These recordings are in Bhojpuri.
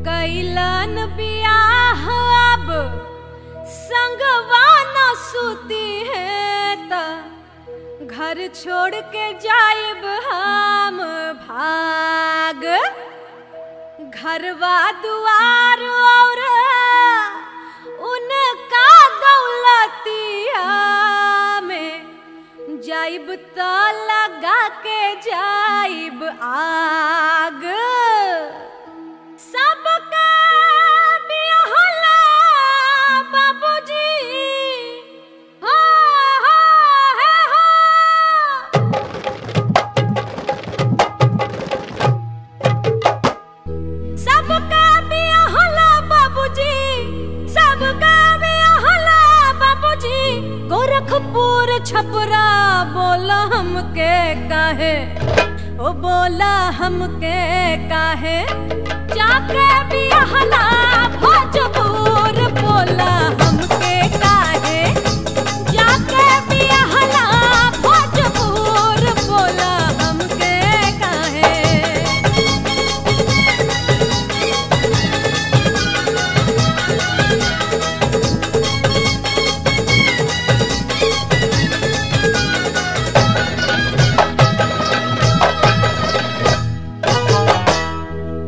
कैलन बियाह अब संगवा न सूती है त घर छोड़ के जाइब हम भाग। घरवा दुआर और उनका दौलतिया में जाइब त लगा के जाइब आग। सबका बियाहला बाबूजी हो हो। सबका बियाहला बाबूजी, सबका बियाहला बाबूजी। गोरखपुर छपरा बोला हमके काहे, ओ बोला हमके काहे। जाके बियाहला भोजपुर बोला हमके काहे। जाके बियाहला भोजपुर बोला हमके काहे।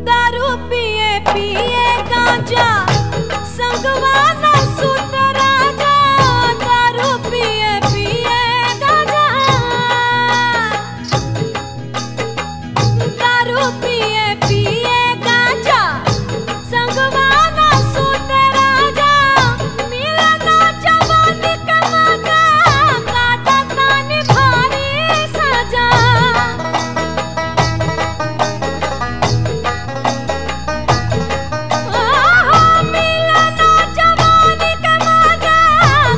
दारू पिए पिए गांजा संगवा न सुत राजा। दारू पिए पिए गांजा, दारू पिए पिए गांजा संगवा न सुत राजा। मिलना जवानी के मजा, काटा तानी भारी सजा। मिलना जवानी के मजा,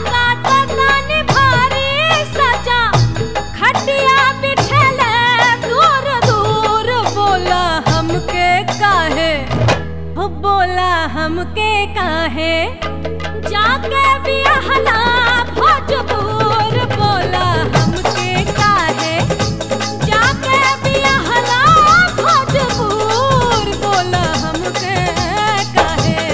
काटा तानी भारी सजा। खटिया बिछले दूर दूर बोला हमके काहे, हो बोला हमके काहे। जाके बियाहला भोजपुर बोला हमके काहे। जाके बियाहला भोजपुर बोला हमके काहे।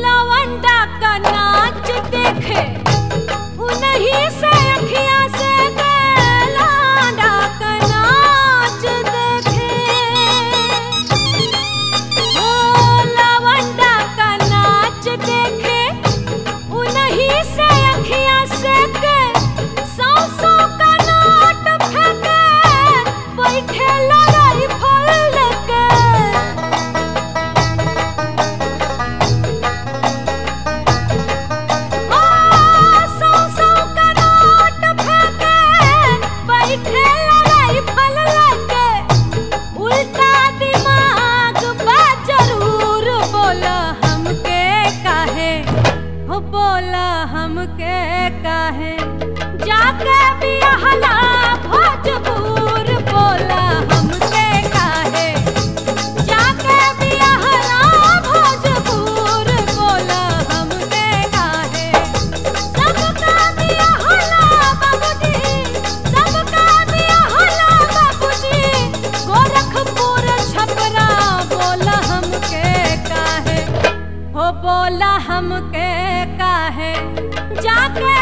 लवंडा का नाच देखे उन्हीं से अखियां से लवंडा का नाच देखे। ओ लवंडा का नाच देखे उन्हीं से अखियां से के। 100 का नोट फेंके बैठे लड़ाई फल के। सौ का नोट फेंके बैठे लड़ाई फल के। उल्टा दिमाग बा जरूर बोला हमके काहे, हो बोला हमके काहे। जाके बियाहला भोजपुर बोला हमके काहे। जाके बियाहला भोजपुर बोला हमके काहे। सबका बियाहला बाबूजी, सबका बियाहला बाबूजी। गोरखपुर छपरा बोला हमके काहे, हो बोला हमके काहे। जाके